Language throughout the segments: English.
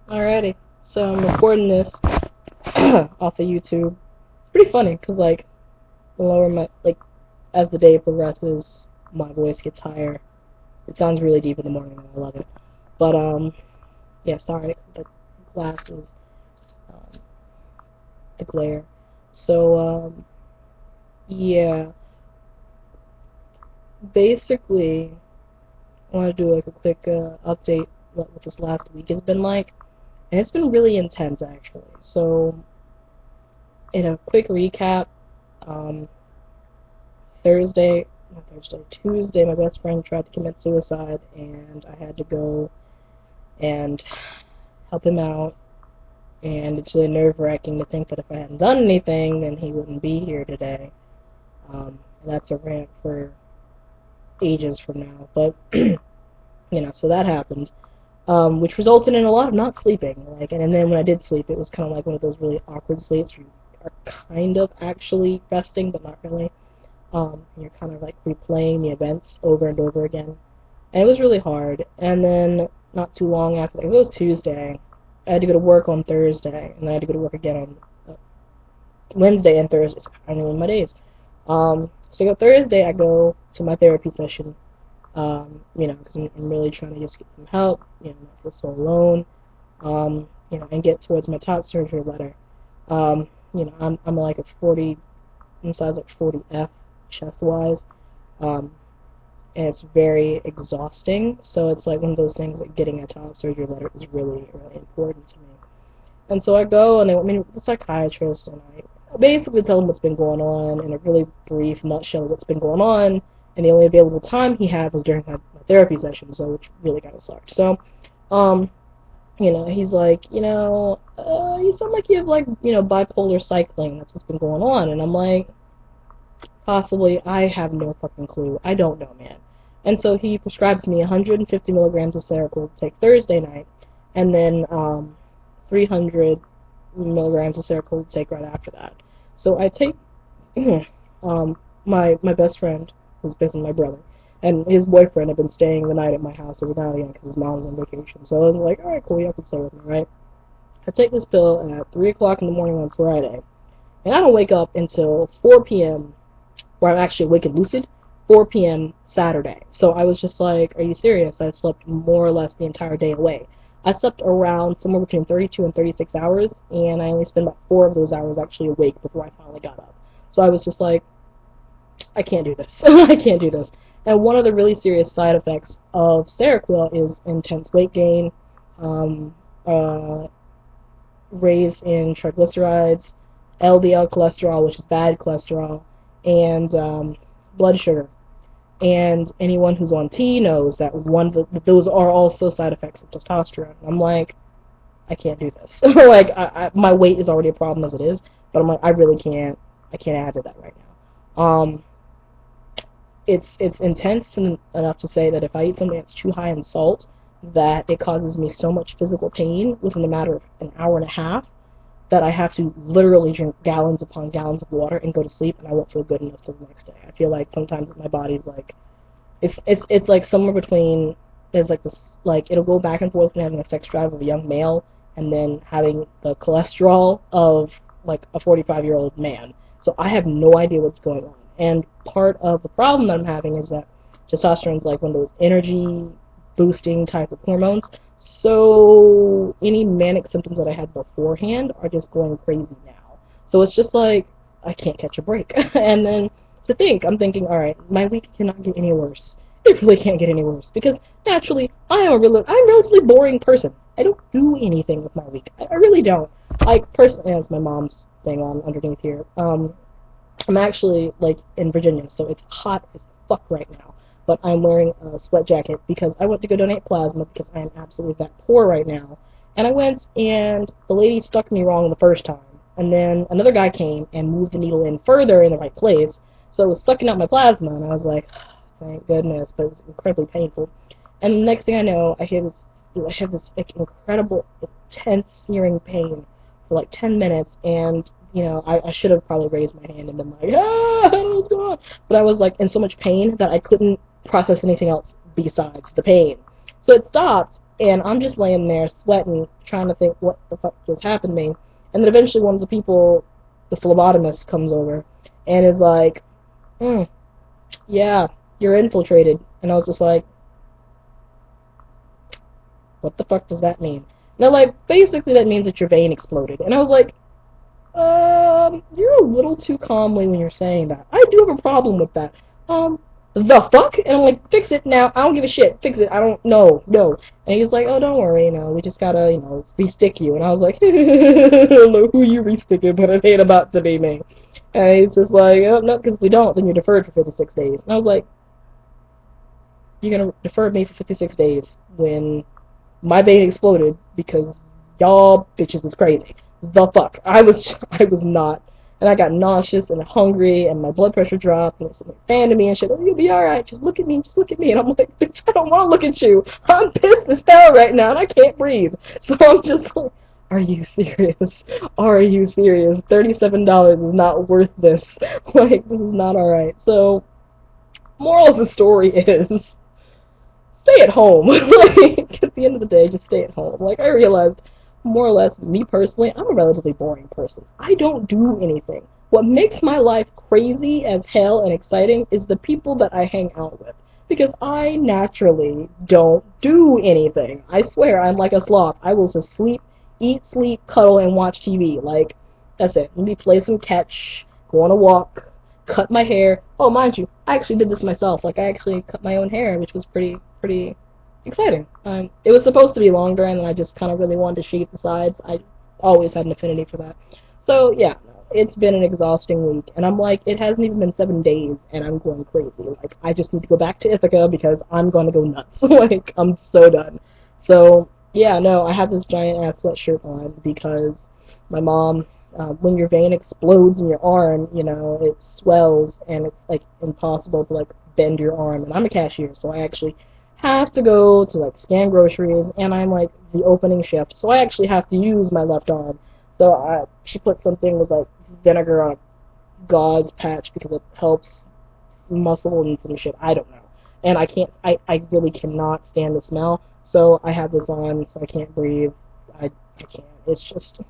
Alrighty, so I'm recording this off of YouTube. It's pretty funny because like the lower my as the day progresses, my voice gets higher. It sounds really deep in the morning, and I love it. But yeah, sorry, the glasses, um, the glare. So yeah, basically, I want to do like a quick update what this last week has been like, and it's been really intense actually. So in a quick recap, um, Tuesday, my best friend tried to commit suicide, and I had to go and help him out. And it's really nerve-wracking to think that if I hadn't done anything, then he wouldn't be here today. And that's a rant for ages from now. But so that happened, which resulted in a lot of not sleeping. And then when I did sleep, it was kind of like one of those really awkward sleeps where you are kind of actually resting, but not really. And you're kind of like replaying the events over and over again. And it was really hard. And then not too long after that, it was Tuesday, I had to go to work on Thursday, and then I had to go to work again on Wednesday and Thursday. So I don't know my days. So I go Thursday, I go to my therapy session, because I'm really trying to just get some help, not feel so alone, and get towards my top surgery letter. I'm like a 40, in size like 40F chest-wise, and it's very exhausting. So it's like one of those things like getting a top surgery letter is really, really important to me. And so I go and they want me to meet with the psychiatrist, and I basically tell him what's been going on in a really brief nutshell of what's been going on. And the only available time he had was during my therapy session, so which really kind of sucked. So, he's like, you sound like you have like, bipolar cycling. That's what's been going on. And I'm like, possibly. I have no fucking clue. I don't know, man. And so he prescribes me 150 milligrams of Seroquel to take Thursday night, and then 300 milligrams of Seroquel to take right after that. So I take my best friend, who's basically my brother, and his boyfriend have been staying the night at my house over now again because his mom's on vacation. So I was like, all right, cool, you can stay with me, right? I take this pill at 3 o'clock in the morning on Friday, and I don't wake up until 4 p.m. where I'm actually awake and lucid, 4 p.m. Saturday. So I was just like, are you serious? I slept more or less the entire day away. I slept around somewhere between 32 and 36 hours, and I only spent about 4 of those hours actually awake before I finally got up. So I was just like, I can't do this. I can't do this. And one of the really serious side effects of Seroquel is intense weight gain, um, uh, raise in triglycerides, LDL cholesterol, which is bad cholesterol, and blood sugar. And anyone who's on T knows that those are also side effects of testosterone. I'm like, I can't do this. My weight is already a problem as it is, but I'm like, I can't add to that right now. It's intense enough to say that if I eat something that's too high in salt, that it causes me so much physical pain within a matter of an hour and a half that I have to literally drink gallons upon gallons of water and go to sleep, and I won't feel good enough till the next day. I feel like sometimes my body's like, it's like somewhere between, there's like this, like it'll go back and forth between having a sex drive of a young male and then having the cholesterol of like a 45-year-old man. So I have no idea what's going on. And part of the problem that I'm having is that testosterone is like one of those energy boosting type of hormones. So any manic symptoms that I had beforehand are just going crazy now. So it's just like I can't catch a break. And then I'm thinking, all right, my week cannot get any worse. It really can't get any worse because naturally I'm a relatively boring person. I don't do anything with my week. I really don't. Like personally, as my mom's thing on underneath here. I'm actually like in Virginia, so it's hot as fuck right now. But I'm wearing a sweat jacket because I went to go donate plasma because I am absolutely that poor right now. And I went and the lady stuck me wrong the first time. And then another guy came and moved the needle in further in the right place. So it was sucking out my plasma, and I was like, thank goodness, but it was incredibly painful. And the next thing I know, I have this like incredible, intense searing pain for like 10 minutes, and I should have probably raised my hand and been like, ah, what's going on? But I was like in so much pain that I couldn't process anything else besides the pain. So it stopped, And I'm just laying there sweating, trying to think what the fuck just happened to me. And then eventually one of the people, the phlebotomist, comes over and is like, yeah, you're infiltrated. And I was just like, what the fuck does that mean? And they're like, basically that means that your vein exploded. And I was like, you're a little too calmly when you're saying that. I do have a problem with that. The fuck? And I'm like, fix it now. I don't give a shit. Fix it. I don't know. No. And he's like, oh, don't worry. We just gotta, restick you. And I was like, I don't know who you resticking, but it ain't about to be me. And he's just like, oh, no, because if we don't, then you're deferred for 56 days. And I was like, you're gonna defer me for 56 days when my vein exploded because y'all bitches is crazy. The fuck? I was not. And I got nauseous and hungry, and my blood pressure dropped, and someone fanned me and shit. Oh, you'll be alright. Just look at me. Just look at me. And I'm like, bitch, I don't want to look at you. I'm pissed as hell right now, and I can't breathe. So I'm just like, are you serious? Are you serious? $37 is not worth this. Like, this is not alright. So, moral of the story is, stay at home. Like, at the end of the day, just stay at home. Like, I realized, more or less, me personally, I'm a relatively boring person. I don't do anything. What makes my life crazy as hell and exciting is the people that I hang out with. Because I naturally don't do anything. I swear, I'm like a sloth. I will just sleep, eat, sleep, cuddle, and watch TV. Like, that's it. Maybe play some catch, go on a walk, cut my hair. Oh, mind you, I actually did this myself. Like, I actually cut my own hair, which was pretty exciting. It was supposed to be longer, and then I just kind of really wanted to shave the sides. I always had an affinity for that. So, yeah, it's been an exhausting week, and I'm like, it hasn't even been 7 days, and I'm going crazy. Like, I just need to go back to Ithaca because I'm going to go nuts. Like, I'm so done. So, yeah, no, I have this giant-ass sweatshirt on because my mom, when your vein explodes in your arm, it swells, and it's, like, impossible to, like, bend your arm. And I'm a cashier, so I actually have to go to, like, scan groceries, and I'm, like, the opening shift, so I actually have to use my left arm. So she put something with, like, vinegar on a gauze patch because it helps muscle and some shit. I don't know. And I really cannot stand the smell, so I have this on, so I can't breathe. I can't. It's just,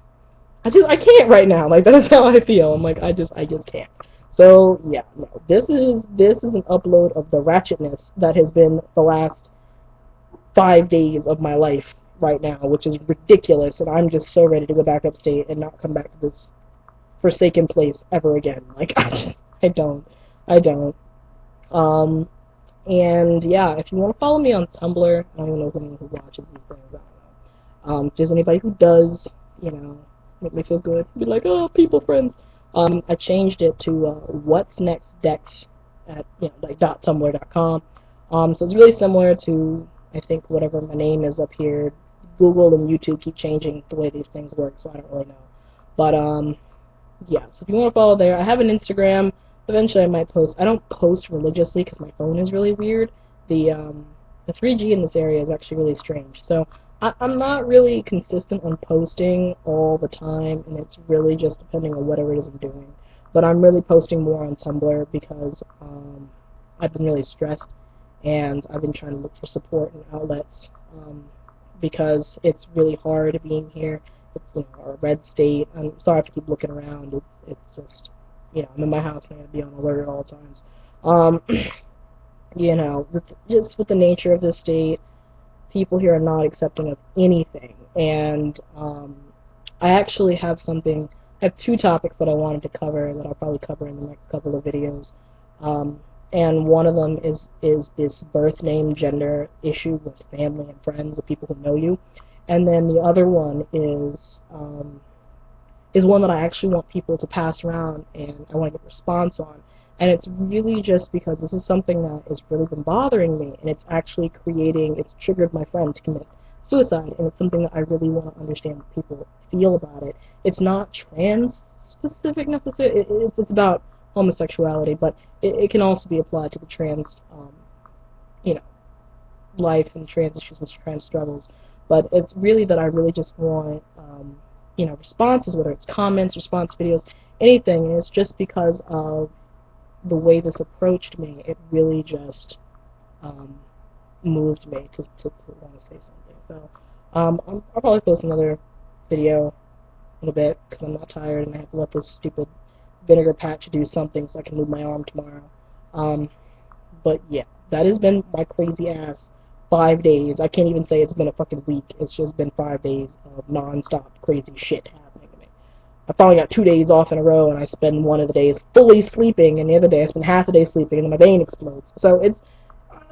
I can't right now. Like, that's how I feel. I'm like, I just can't. So, yeah, no. This is an upload of the ratchetness that has been the last 5 days of my life right now, which is ridiculous, and I'm just so ready to go back upstate and not come back to this forsaken place ever again. Like, I don't. Um, and yeah, if you want to follow me on Tumblr, I don't even know anyone who watches these things, I don't know. If there's anybody who does, make me feel good, be like, oh, people friends. I changed it to whatsnextdex at, like .tumblr.com. So it's really similar to, I think, whatever my name is up here. Google and YouTube keep changing the way these things work, so I don't really know. But, yeah, so if you want to follow there, I have an Instagram. Eventually I might post. I don't post religiously because my phone is really weird. The 3G in this area is actually really strange. So I'm not really consistent on posting all the time, and it's really just depending on whatever it is I'm doing. But I'm really posting more on Tumblr because I've been really stressed, and I've been trying to look for support and outlets because it's really hard being here. It's a red state. I'm sorry if I keep looking around. It's just, I'm in my house and I gotta be on alert at all times. Just with the nature of this state, people here are not accepting of anything. And I actually have I have 2 topics that I wanted to cover that I'll probably cover in the next couple of videos. And one of them is this birth name gender issue with family and friends, the people who know you. And then the other one is one that I actually want people to pass around and I want to get a response on. And it's really just because this is something that has really been bothering me, and it's actually it's triggered my friend to commit suicide, and it's something that I really want to understand what people feel about it. It's not trans-specific necessarily, it's about homosexuality, but it can also be applied to the trans, life and trans issues and trans struggles. But it's really that I really just want, responses, whether it's comments, response videos, anything, and it's just because of the way this approached me. It really just moved me to want to say something. So, I'll probably post another video in a bit because I'm not tired and I have to let this stupid vinegar patch do something so I can move my arm tomorrow. Um, but yeah, that has been my crazy ass 5 days. I can't even say it's been a fucking week. It's just been 5 days of non-stop crazy shit happening to me. I finally got 2 days off in a row, and I spend one of the days fully sleeping, and the other day I spend half the day sleeping, and then my brain explodes. So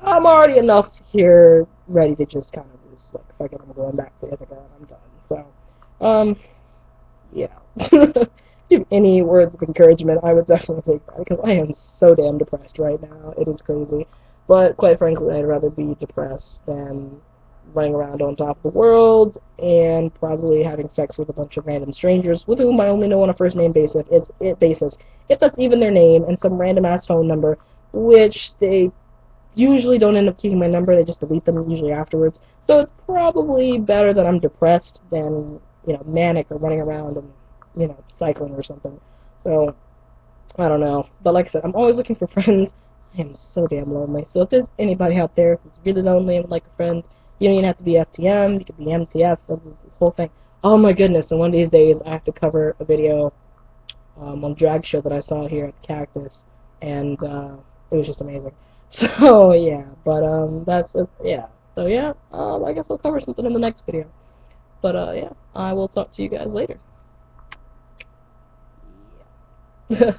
I'm already enough here ready to just kind of just like, fuck it, I'm going back to Ithaca, and I'm done. So, yeah. If any words of encouragement, I would definitely take that, because I am so damn depressed right now. It is crazy. But quite frankly, I'd rather be depressed than running around on top of the world and probably having sex with a bunch of random strangers with whom I only know on a first name basis. If that's even their name, and some random ass phone number, which they usually don't end up keeping my number. They just delete them usually afterwards. So it's probably better that I'm depressed than manic or running around and cycling or something. So I don't know. But like I said, I'm always looking for friends. I am so damn lonely. So if there's anybody out there who's really lonely and would like a friend, you don't even have to be FTM. You could be MTF. This whole thing. Oh my goodness! And one of these days, I have to cover a video on a drag show that I saw here at Cactus, and it was just amazing. So yeah, but that's it. Yeah. So yeah, I guess I'll cover something in the next video. But yeah, I will talk to you guys later. Yeah.